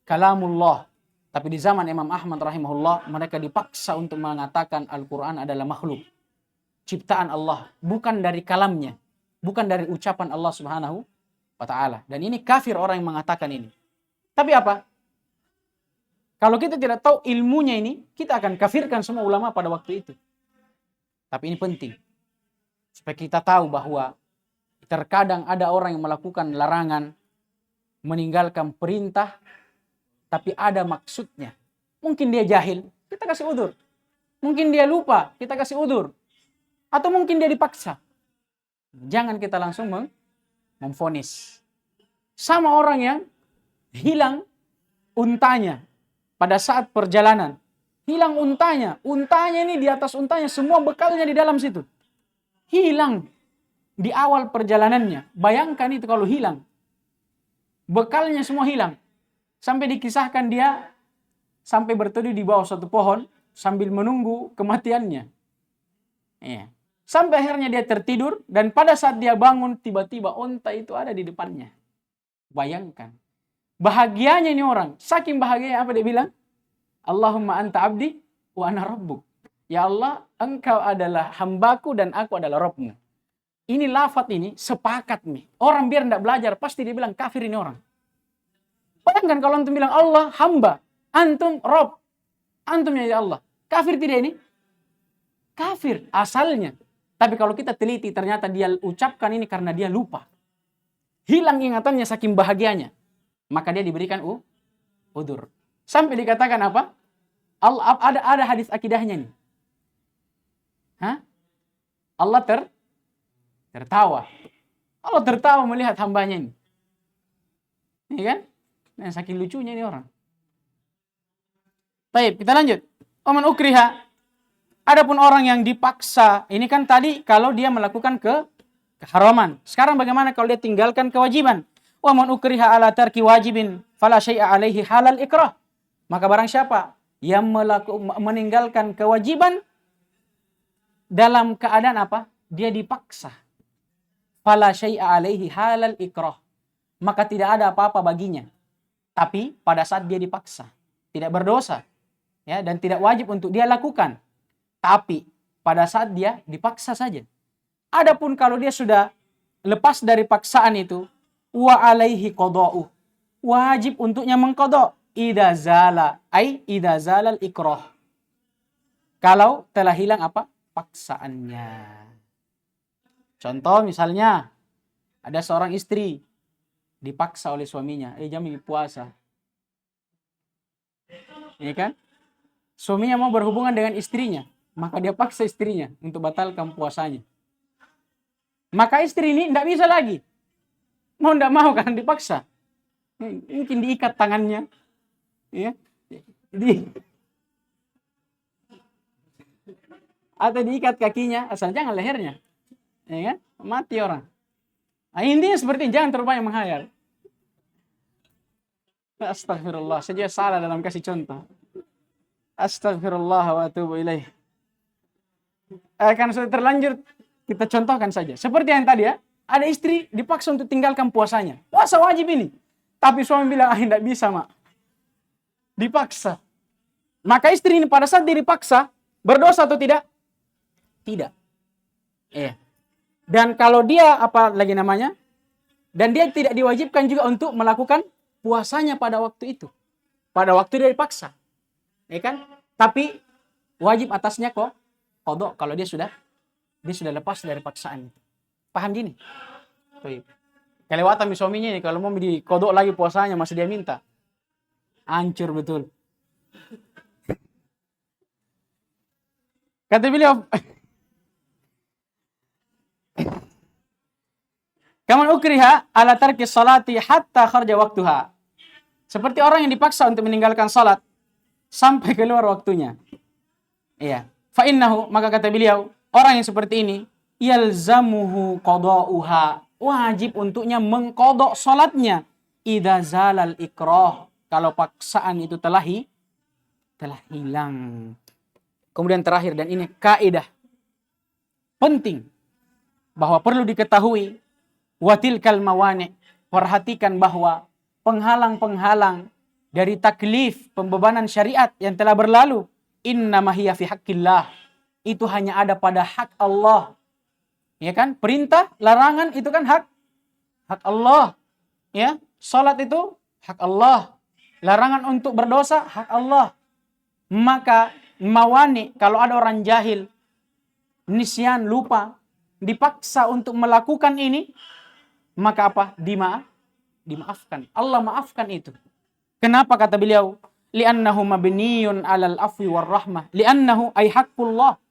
kalamullah. Tapi di zaman Imam Ahmad rahimahullah, mereka dipaksa untuk mengatakan Al-Quran adalah makhluk. Ciptaan Allah, bukan dari kalamnya. Bukan dari ucapan Allah Subhanahu wa ta'ala. Dan ini kafir orang yang mengatakan ini. Tapi apa? Kalau kita tidak tahu ilmunya ini, kita akan kafirkan semua ulama pada waktu itu. Tapi ini penting. Supaya kita tahu bahwa terkadang ada orang yang melakukan larangan, meninggalkan perintah, tapi ada maksudnya. Mungkin dia jahil, kita kasih udzur. Mungkin dia lupa, kita kasih udzur. Atau mungkin dia dipaksa. Jangan kita langsung memvonis. Sama orang yang hilang untanya pada saat perjalanan. Hilang untanya. Untanya ini di atas untanya, semua bekalnya di dalam situ. Hilang di awal perjalanannya. Bayangkan itu kalau hilang. Bekalnya semua hilang. Sampai dikisahkan dia sampai berteduh di bawah suatu pohon sambil menunggu kematiannya. Ya. Sampai akhirnya dia tertidur dan pada saat dia bangun tiba-tiba unta itu ada di depannya. Bayangkan. Bahagianya ini orang. Saking bahagianya apa dia bilang? Allahumma anta abdi wa ana rabbuk. Ya Allah, engkau adalah hambaku dan aku adalah Rabbmu. Ini lafaz ini sepakat nih. Orang biar tidak belajar pasti dia bilang kafir ini orang. Bayangkan kalau antum bilang Allah hamba, antum Rabb, antum ya Allah. Kafir tidak ini? Kafir asalnya. Tapi kalau kita teliti ternyata dia ucapkan ini karena dia lupa. Hilang ingatannya saking bahagianya. Maka dia diberikan udzur. Sampai dikatakan apa? Allah ada hadis akidahnya nih. Allah tertawa. Allah tertawa melihat hambanya ini. Ini kan? Nah, saking lucunya ini orang. Baik, kita lanjut. Oman ukriha. Adapun orang yang dipaksa, ini kan tadi kalau dia melakukan keharaman. Sekarang bagaimana kalau dia tinggalkan kewajiban? Wa man ukriha ala tarki wajibin fala syai'a alaihi halal ikrah. Maka barang siapa yang meninggalkan kewajiban dalam keadaan apa? Dia dipaksa. Fala syai'a alaihi halal ikrah. Maka tidak ada apa-apa baginya. Tapi pada saat dia dipaksa, tidak berdosa, ya, dan tidak wajib untuk dia lakukan. Tapi pada saat dia dipaksa saja. Adapun kalau dia sudah lepas dari paksaan itu, wa alaihi qada'u. Wajib untuknya mengqada' idza zala al ikrah. Kalau telah hilang apa? Paksaannya. Contoh misalnya ada seorang istri dipaksa oleh suaminya, jam puasa. Ini kan? Suaminya mau berhubungan dengan istrinya. Maka dia paksa istrinya untuk batalkan puasanya. Maka istri ini tidak bisa lagi. Mau tidak mau kan dipaksa. Mungkin diikat tangannya, ya, atau diikat kakinya, asal jangan lehernya, ya kan? Mati orang. Nah, intinya seperti ini, jangan terlalu banyak menghayal. Astagfirullah, saja salah dalam kasih contoh. Astagfirullah wa atubu ilaih. Kan sudah terlanjur, kita contohkan saja. Seperti yang tadi ya, ada istri dipaksa untuk tinggalkan puasanya. Puasa wajib ini. Tapi suami bilang, tidak bisa, mak. Dipaksa. Maka istri ini pada saat dia dipaksa, berdosa atau tidak? Tidak. Dan kalau dia, dan dia tidak diwajibkan juga untuk melakukan puasanya pada waktu itu. Pada waktu dia dipaksa. Ya kan? Tapi wajib atasnya qadha kalau dia sudah lepas dari paksaan itu. Paham gini? Kelewatan suaminya ini kalau mau dikodok lagi puasanya masih dia minta. Hancur betul. Kata beliau, kaman ukriha ala tarki salati hatta kharja waktuha. Seperti orang yang dipaksa untuk meninggalkan salat sampai keluar waktunya. Iya. Fa innahu, maka kata beliau, orang yang seperti ini yalzamuhu qada'uha, wajib untuknya mengqada' salatnya idza zalal ikrah, kalau paksaan itu telah hilang. Kemudian terakhir, dan ini kaidah penting bahwa perlu diketahui, watilkal mawani', perhatikan bahwa penghalang-penghalang dari taklif pembebanan syariat yang telah berlalu, innama hiya fi haqqillah, itu hanya ada pada hak Allah. Ya kan? Perintah, larangan itu kan hak Allah. Ya, salat itu hak Allah. Larangan untuk berdosa hak Allah. Maka mawani, kalau ada orang jahil, nisyan, lupa, dipaksa untuk melakukan ini, maka apa? Dimaafkan. Allah maafkan itu. Kenapa kata beliau? Li'annahu mabniyun 'alal afwi war rahmah. Li'annahu ay haqqullah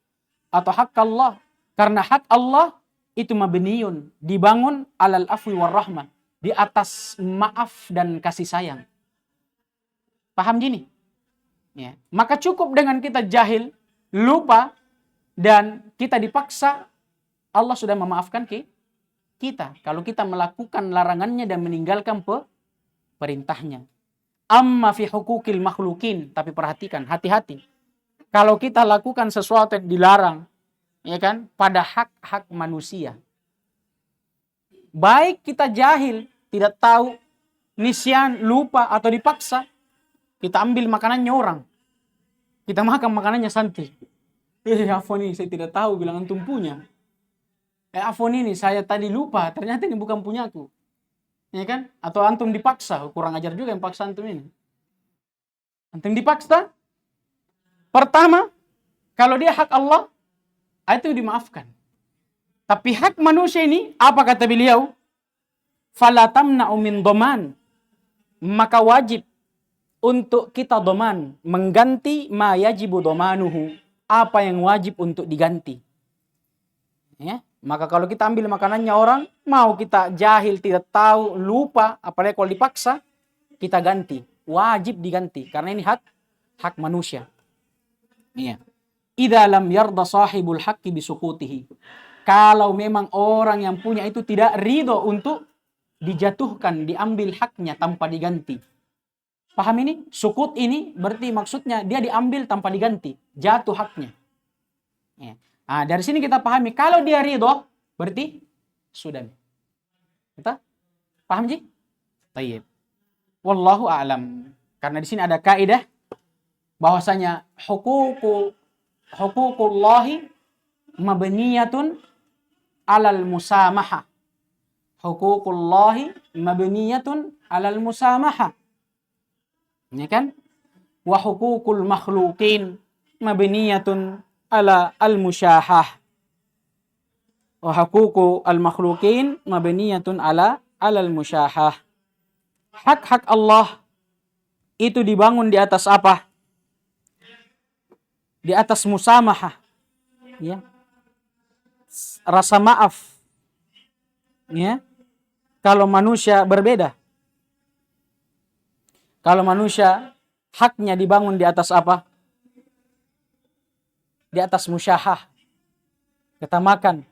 atau hak Allah. Karena hak Allah itu mabniyun, dibangun 'alal afwi war rahmah, di atas maaf dan kasih sayang. Paham gini? Ya. Maka cukup dengan kita jahil, lupa, dan kita dipaksa, Allah sudah memaafkan kita. Kalau kita melakukan larangannya dan meninggalkan perintahnya. Amma fi hukukil makhlukin, tapi perhatikan, hati-hati. Kalau kita lakukan sesuatu yang dilarang, ya kan, pada hak-hak manusia. Baik kita jahil, tidak tahu, nisyan, lupa, atau dipaksa, kita ambil makanannya orang. Kita makan makanannya santri. Afwan ini saya tidak tahu, bilang antum punya. Afwan ini saya tadi lupa, ternyata ini bukan punyaku. Ya kan? Atau antum dipaksa, kurang ajar juga yang paksa antum ini. Antum dipaksa, pertama, kalau dia hak Allah, itu dimaafkan. Tapi hak manusia ini, apa kata beliau? Fala tamna'u min dhaman. Maka wajib untuk kita dhaman, mengganti ma yajibu dhamanuhu, apa yang wajib untuk diganti. Ya? Maka kalau kita ambil makanannya orang, mau kita jahil, tidak tahu, lupa, apalagi kalau dipaksa, kita ganti. Wajib diganti, karena ini hak manusia. Iya. Idza lam yarda sahibul haqqi bisukutihi. Kalau memang orang yang punya itu tidak ridho untuk dijatuhkan, diambil haknya tanpa diganti. Paham ini? Sukut ini berarti maksudnya dia diambil tanpa diganti, jatuh haknya. Ya. Nah, dari sini kita pahami, kalau dia ridho, berarti sudah. Kita paham ji? Tayyib. Wallahu a'lam. Karena di sini ada kaidah bahwasanya huququllahi mabniyatun 'alal musamahah. Huququllahi mabniyatun 'alal musamahah. Ini kan? Wa huququl makhluqin mabniyatun ala al-musyahah. Wa huququ al-makhluqin mabniyatun ala al-musyahah. Hak-hak Allah itu dibangun di atas apa? Di atas musamahah. Ya. Rasa maaf. Ya. Kalau manusia berbeda. Kalau manusia haknya dibangun di atas apa? Di atas musyahah. Kita makan.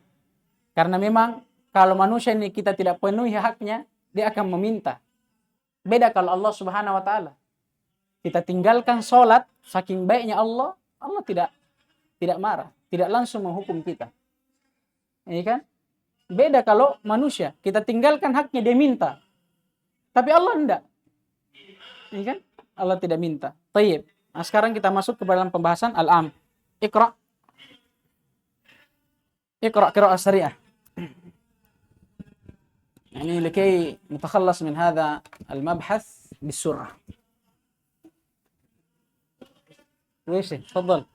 Karena memang kalau manusia ini kita tidak penuhi haknya, dia akan meminta. Beda kalau Allah Subhanahu wa taala. Kita tinggalkan sholat, saking baiknya Allah tidak marah, tidak langsung menghukum kita. Ini kan? Beda kalau manusia, kita tinggalkan haknya, dia minta. Tapi Allah enggak. Ini kan? Allah tidak minta. Tayyib. Nah, sekarang kita masuk ke dalam pembahasan al-am. Iqra. Iqra qira'ah sari'ah. يعني لكي نتخلص من هذا المبحث بالسرعة. ويش تفضل.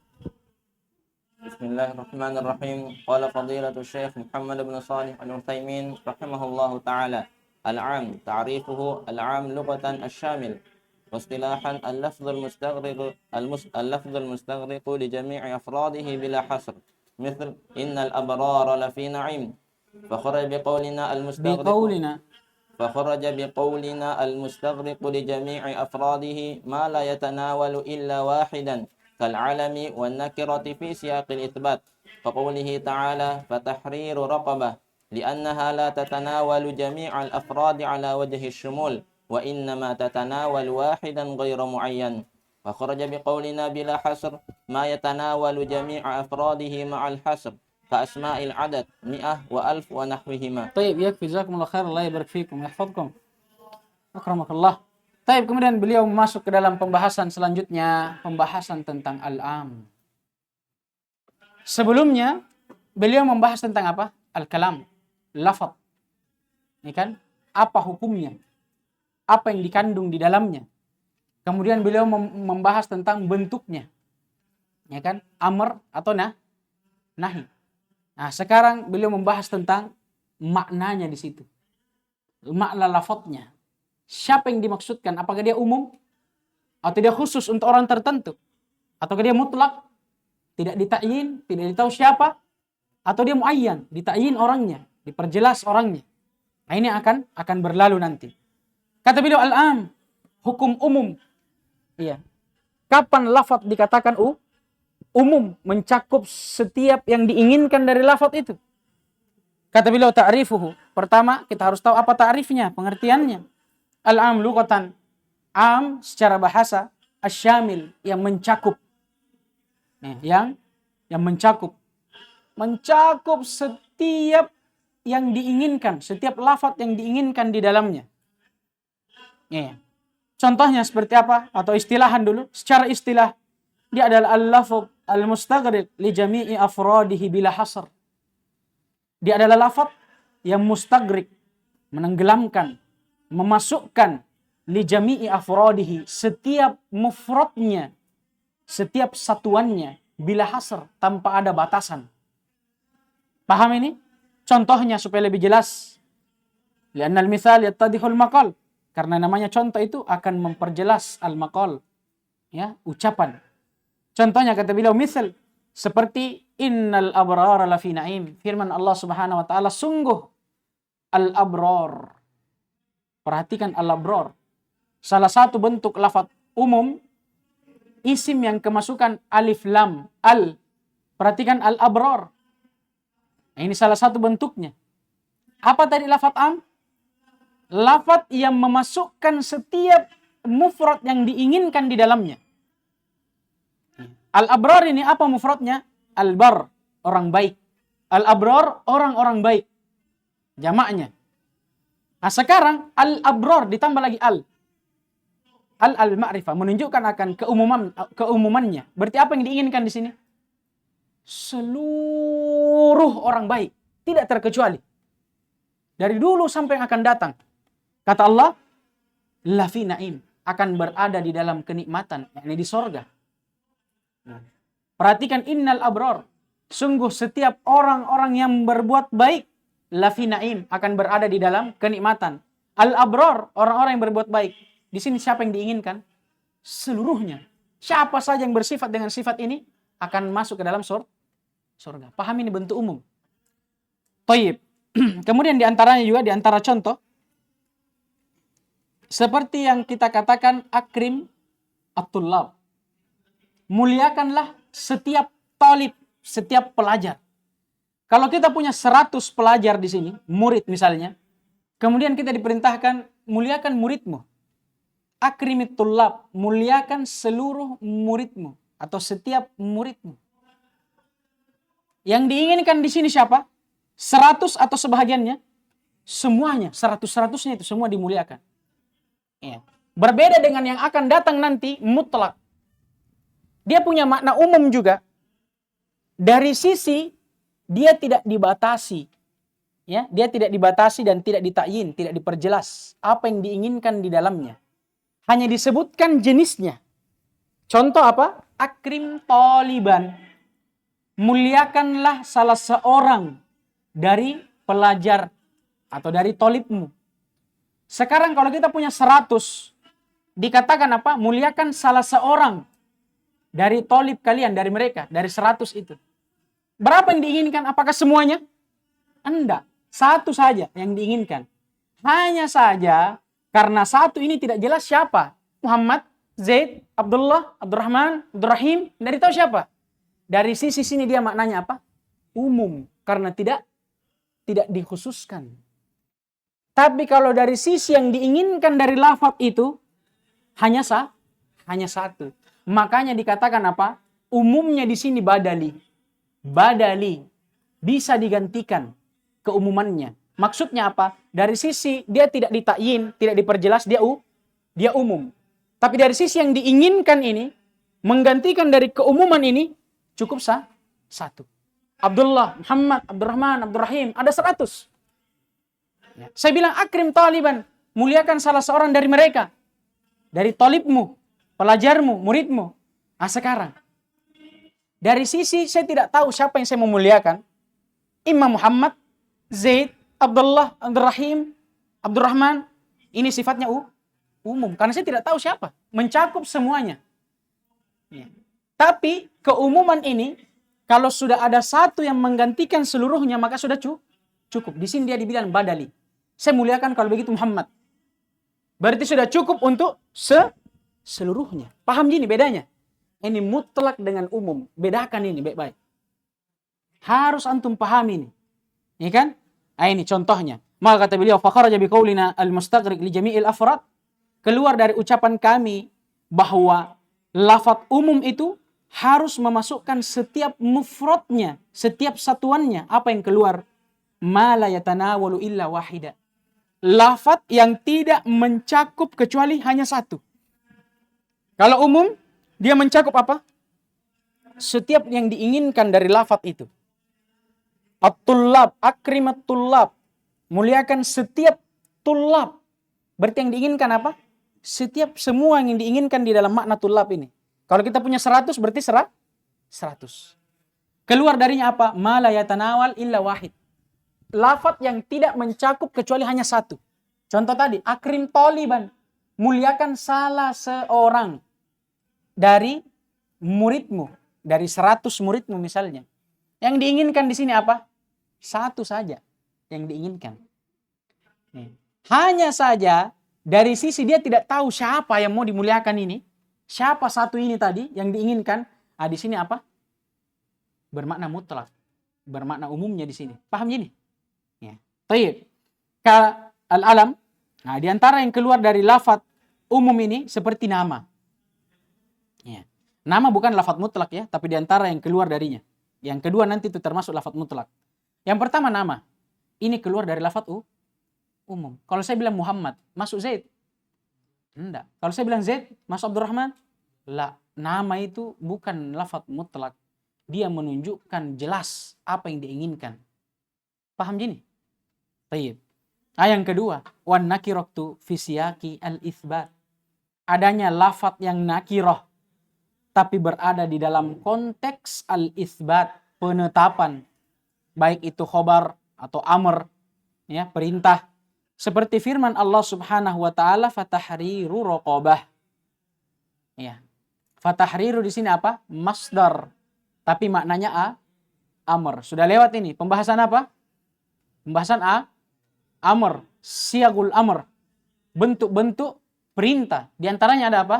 بسم الله الرحمن الرحيم. قال فضيلة الشيخ محمد بن صالح العثيمين رحمه الله تعالى: العام تعريفه: العام لغة الشامل، واصطلاحا اللفظ المستغرق لجميع أفراده بلا حصر، مثل إن الأبرار لفي نعيم، فخرج بقولنا المستغرق لجميع أفراده ما لا يتناول إلا واحدا كالعلم والنكرة في سياق الإثبات، فقوله تعالى: فتحرير رقبة، لأنها لا تتناول جميع الأفراد على وجه الشمول، وإنما تتناول واحدا غير معين. فخرج بقولنا بلا حصر ما يتناول جميع أفراده مع الحصر كأسماء العدد 100 و1000 ونحوهما. طيب يكفي. جزاكم الله خير. الله يبارك فيكم ويحفظكم. أكرمك الله. Taib, kemudian beliau masuk ke dalam pembahasan selanjutnya, pembahasan tentang al-am. Sebelumnya, beliau membahas tentang apa? Al-kalam, lafaz. Ini kan, apa hukumnya? Apa yang dikandung di dalamnya? Kemudian beliau membahas tentang bentuknya. Ya kan? Amr atau nahi. Nah, sekarang beliau membahas tentang maknanya di situ. Makna lafaznya. Siapa yang dimaksudkan? Apakah dia umum? Atau dia khusus untuk orang tertentu? Ataukah dia mutlak? Tidak ditakyin, tidak ditahu siapa? Atau dia muayyan, ditakyin orangnya, diperjelas orangnya. Nah, ini akan berlalu nanti. Kata beliau al-am, hukum umum. Iya. Kapan lafaz dikatakan umum, mencakup setiap yang diinginkan dari lafaz itu? Kata beliau ta'rifuhu. Pertama, kita harus tahu apa ta'rifnya, pengertiannya. Al-am lughatan, am secara bahasa, asyamil, yang mencakup. Yang mencakup setiap yang diinginkan, setiap lafaz yang diinginkan di dalamnya. Contohnya seperti apa? Atau istilahan dulu. Secara istilah, dia adalah al-lafaz al-mustaghriq li jami'i afradihi bila hasr. Dia adalah lafaz yang mustaghriq, menenggelamkan, memasukkan li jami'i afradihi, setiap mufradnya, setiap satuannya, bila hasr, tanpa ada batasan. Paham ini? Contohnya supaya lebih jelas. Li'anna al-mithal yattadihul maqal. Karena namanya contoh itu akan memperjelas al-maqal. Ya, ucapan. Contohnya kata beliau, misal seperti innal abrara lafi na'im. Firman Allah Subhanahu wa taala, sungguh al-abrar. Perhatikan al-abrar. Salah satu bentuk lafaz umum, isim yang kemasukan alif lam al. Perhatikan al-abrar. Nah, ini salah satu bentuknya. Apa tadi lafaz am? Lafaz yang memasukkan setiap mufrad yang diinginkan di dalamnya. Al-abrar ini apa mufradnya? Al-bar, orang baik. Al-abrar, orang-orang baik. Jamaknya. Nah, sekarang al-abrar ditambah lagi al. Al-ma'rifah menunjukkan akan keumumannya. Berarti apa yang diinginkan di sini? Seluruh orang baik, tidak terkecuali. Dari dulu sampai yang akan datang. Kata Allah, lafi na'im, akan berada di dalam kenikmatan, yakni di sorga. Perhatikan innal abrar, sungguh setiap orang-orang yang berbuat baik, lafi na'im, akan berada di dalam kenikmatan. Al-abrar, orang-orang yang berbuat baik. Di sini siapa yang diinginkan? Seluruhnya. Siapa saja yang bersifat dengan sifat ini akan masuk ke dalam surga. Paham ini bentuk umum. Thayyib. Kemudian diantaranya juga, diantara contoh, Seperti yang kita katakan akrim at-tullab. Muliakanlah setiap talib, setiap pelajar. Kalau kita punya 100 pelajar di sini, murid misalnya, kemudian kita diperintahkan muliakan muridmu. Akrimit tullab, muliakan seluruh muridmu atau setiap muridmu. Yang diinginkan di sini siapa? 100 atau sebahagiannya? Semuanya, 100-100-nya itu semua dimuliakan. Ya. Berbeda dengan yang akan datang nanti, mutlak. Dia punya makna umum juga. Dari sisi dia tidak dibatasi. Ya, dia tidak dibatasi dan tidak ditakyin, tidak diperjelas apa yang diinginkan di dalamnya. Hanya disebutkan jenisnya. Contoh apa? Akrim taliban. Muliakanlah salah seorang dari pelajar atau dari tolibmu. Sekarang kalau kita punya 100, dikatakan apa? Muliakan salah seorang dari tolib kalian, dari mereka, dari 100 itu. Berapa yang diinginkan? Apakah semuanya? Enggak. Satu saja yang diinginkan. Hanya saja karena satu ini tidak jelas siapa. Muhammad, Zaid, Abdullah, Abdurrahman, Abdurrahim. Dari tahu siapa? Dari sisi sini dia maknanya apa? Umum. Karena tidak dikhususkan. Tapi kalau dari sisi yang diinginkan dari lafaz itu hanya satu. Makanya dikatakan apa? Umumnya di sini badali. Badali bisa digantikan keumumannya. Maksudnya apa? Dari sisi dia tidak ditakyin, tidak diperjelas, dia umum. Tapi dari sisi yang diinginkan ini, menggantikan dari keumuman ini, cukup satu. Abdullah, Muhammad, Abdurrahman, Abdurrahim, ada 100. Ya. Saya bilang akrim taliban, muliakan salah seorang dari mereka. Dari talibmu, pelajarmu, muridmu. Nah sekarang, dari sisi saya tidak tahu siapa yang saya memuliakan. Imam Muhammad, Zaid, Abdullah, Abdurrahim, Abdurrahman. Ini sifatnya umum. Karena saya tidak tahu siapa. Mencakup semuanya. Ya. Tapi keumuman ini, kalau sudah ada satu yang menggantikan seluruhnya, maka sudah cukup. Di sini dia dibilang badali. Saya muliakan kalau begitu Muhammad. Berarti sudah cukup untuk seluruhnya. Paham gini bedanya? Ini mutlak dengan umum. Bedakan ini baik-baik. Harus antum pahami ini. Ya kan? Nah, ini contohnya. Maka kata beliau, fakharaja biqaulina al-mustaghriq li jami'il afrad. Keluar dari ucapan kami bahwa lafaz umum itu harus memasukkan setiap mufradnya, setiap satuannya. Apa yang keluar? Ma la yatanawalu illa wahida. Lafaz yang tidak mencakup kecuali hanya satu. Kalau umum, dia mencakup apa? Setiap yang diinginkan dari lafaz itu. At-tullab, akrimat tullab. Muliakan setiap tullab. Berarti yang diinginkan apa? Setiap semua yang diinginkan di dalam makna tullab ini. Kalau kita punya 100 berarti 100. Keluar darinya apa? Ma la yatanawal illa wahid. Lafaz yang tidak mencakup kecuali hanya satu. Contoh tadi, akrim taliban. Muliakan salah seorang dari muridmu. Dari 100 muridmu misalnya. Yang diinginkan di sini apa? Satu saja yang diinginkan. Hanya saja dari sisi dia tidak tahu siapa yang mau dimuliakan ini. Siapa satu ini tadi yang diinginkan? Di sini apa? Bermakna mutlak. Bermakna umumnya di sini. Paham gini? Ya. Taib. Al-alam. Nah, di antara yang keluar dari lafaz umum ini seperti nama. Ya. Nama bukan lafaz mutlak ya, tapi di antara yang keluar darinya. Yang kedua nanti itu termasuk lafaz mutlak. Yang pertama nama. Ini keluar dari lafaz umum. Kalau saya bilang Muhammad, masuk Zaid? Enggak. Kalau saya bilang Zaid, masuk Abdurrahman? La. Nama itu bukan lafaz mutlak. Dia menunjukkan jelas apa yang diinginkan. Paham gini? Taib. Yang kedua, wan nakiratu fi siyaqi al-itsbat. Adanya lafaz yang nakirah tapi berada di dalam konteks al-itsbat, penetapan, baik itu khobar atau amr, ya, perintah. Seperti firman Allah Subhanahu wa taala, fatahriru raqabah. Ya. Fatahriru di sini apa? Masdar. Tapi maknanya amr. Sudah lewat ini. Pembahasan apa? Pembahasan amr, siagul amr. Bentuk-bentuk perintah. Di antaranya ada apa?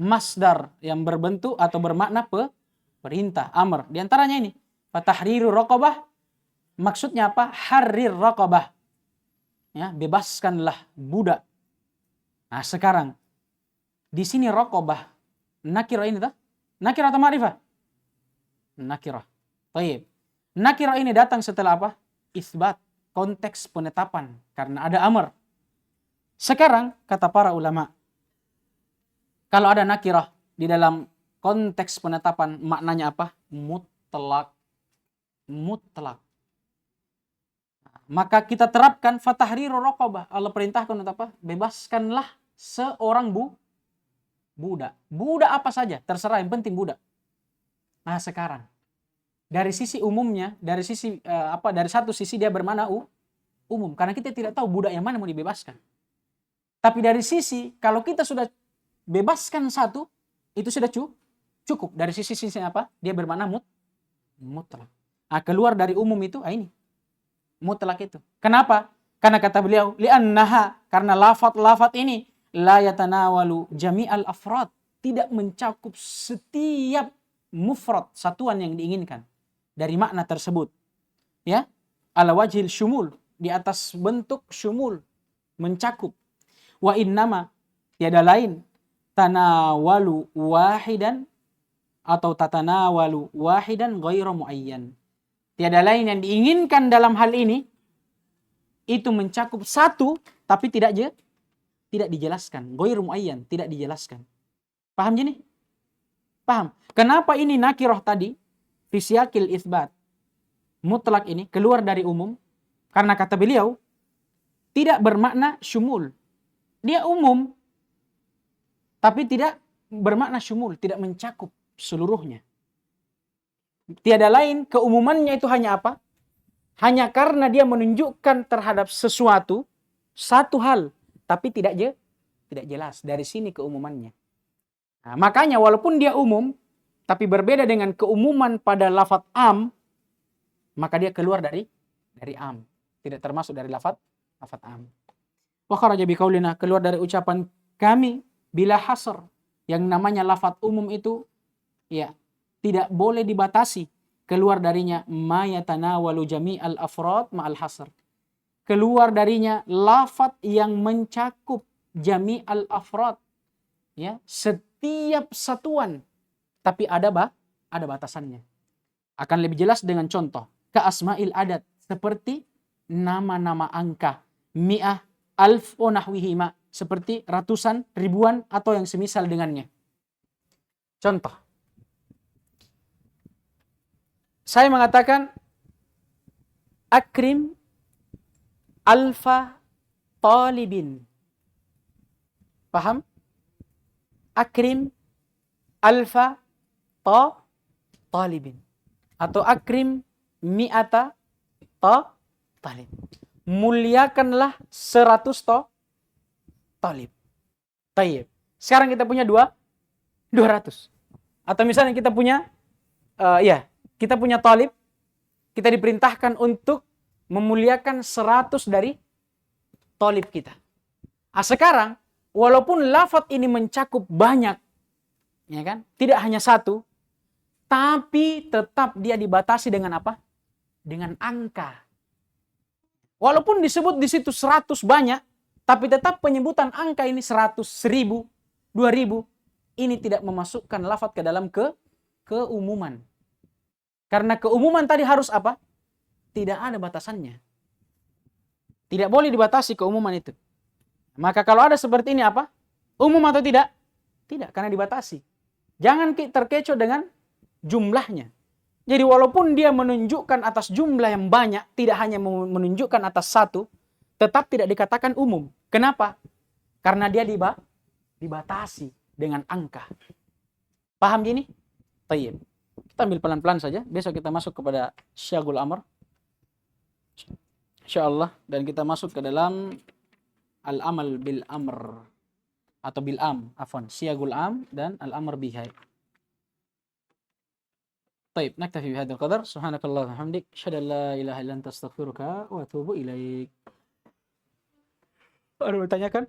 Masdar yang berbentuk atau bermakna perintah, amr. Di antaranya ini, fatahriru raqabah, maksudnya apa? Harrir raqabah. Ya, bebaskanlah budak. Nah, sekarang di sini raqabah nakirah ini tak? Nakirah atau ma'rifah? Nakirah. Baik. Nakirah ini datang setelah apa? Isbat, konteks penetapan karena ada amr. Sekarang kata para ulama, kalau ada nakirah di dalam konteks penetapan maknanya apa? Mutlak. Mutlak. Maka kita terapkan fatahriru raqabah. Allah perintahkan untuk apa? Bebaskanlah seorang budak. Budak apa saja, terserah, yang penting budak. Nah, sekarang dari sisi umumnya, dari sisi dari satu sisi dia bermakna umum karena kita tidak tahu budak yang mana mau dibebaskan. Tapi dari sisi kalau kita sudah bebaskan satu, itu sudah cukup. Dari sisi apa? Dia bermakna mutlak. Nah, keluar dari umum itu ini mutlak itu. Kenapa? Karena kata beliau, li'annaha, karena lafaz ini la yatanawalu jami'al afrad, tidak mencakup setiap mufrad, satuan yang diinginkan dari makna tersebut. Ya, ala wajhil syumul, di atas bentuk syumul, mencakup. Wa innama, tiada lain, tanawalu wahidan atau tatanawalu wahidan ghairu muayyan. Tiada lain yang diinginkan dalam hal ini itu mencakup satu tapi tidak dijelaskan. Ghairu muayyan, tidak dijelaskan. Paham gini? Paham? Kenapa ini nakirah tadi fi siyaqil itsbat mutlak ini keluar dari umum? Karena kata beliau tidak bermakna syumul. Dia umum tapi tidak bermakna syumul, tidak mencakup seluruhnya. Tiada lain, keumumannya itu hanya apa? Hanya karena dia menunjukkan terhadap sesuatu, satu hal, tapi tidak jelas. Dari sini keumumannya. Nah, makanya walaupun dia umum, tapi berbeda dengan keumuman pada lafaz am, maka dia keluar dari am. Tidak termasuk dari lafaz am. Wa kharaja biqaulina, keluar dari ucapan kami bila hasr, yang namanya lafaz umum itu ya tidak boleh dibatasi, keluar darinya ma yatanawalu jami'al afrad ma'al hasr, keluar darinya lafaz yang mencakup jami'al afrad, ya, setiap satuan, tapi ada batasannya. Akan lebih jelas dengan contoh ka asma'il adat, seperti nama-nama angka, mi'ah, alf wa nahwihima, seperti ratusan, ribuan atau yang semisal dengannya. Contoh, saya mengatakan akrim alfa talibin. Paham? Akrim alfa talibin. Atau akrim mi'ata talib. Muliakanlah 100 talib. Tayyib. Sekarang kita punya 200. Atau misalnya kita punya kita punya talib, kita diperintahkan untuk memuliakan 100 dari talib kita. Nah, sekarang walaupun lafaz ini mencakup banyak, ya kan? Tidak hanya satu, tapi tetap dia dibatasi dengan apa? Dengan angka. Walaupun disebut di situ 100 banyak, tapi tetap penyebutan angka ini 100, 1000, 2000, ini tidak memasukkan lafaz ke dalam keumuman. Karena keumuman tadi harus apa? Tidak ada batasannya. Tidak boleh dibatasi keumuman itu. Maka kalau ada seperti ini apa? Umum atau tidak? Tidak, karena dibatasi. Jangan terkecoh dengan jumlahnya. Jadi walaupun dia menunjukkan atas jumlah yang banyak, tidak hanya menunjukkan atas satu, tetap tidak dikatakan umum. Kenapa? Karena dia dibatasi dengan angka. Paham gini? Tayyib. Kita ambil pelan-pelan saja. Besok kita masuk kepada syagul amr, insyaallah, dan kita masuk ke dalam al-amal bil amr atau bil am, syagul am dan al-amr bihai. Baik, naktafi bihadzal qadar. Subhanakallah wa hamdik, asyhadu an la ilaha illa anta astaghfiruka wa atubu ilaik. Ada bertanyakan?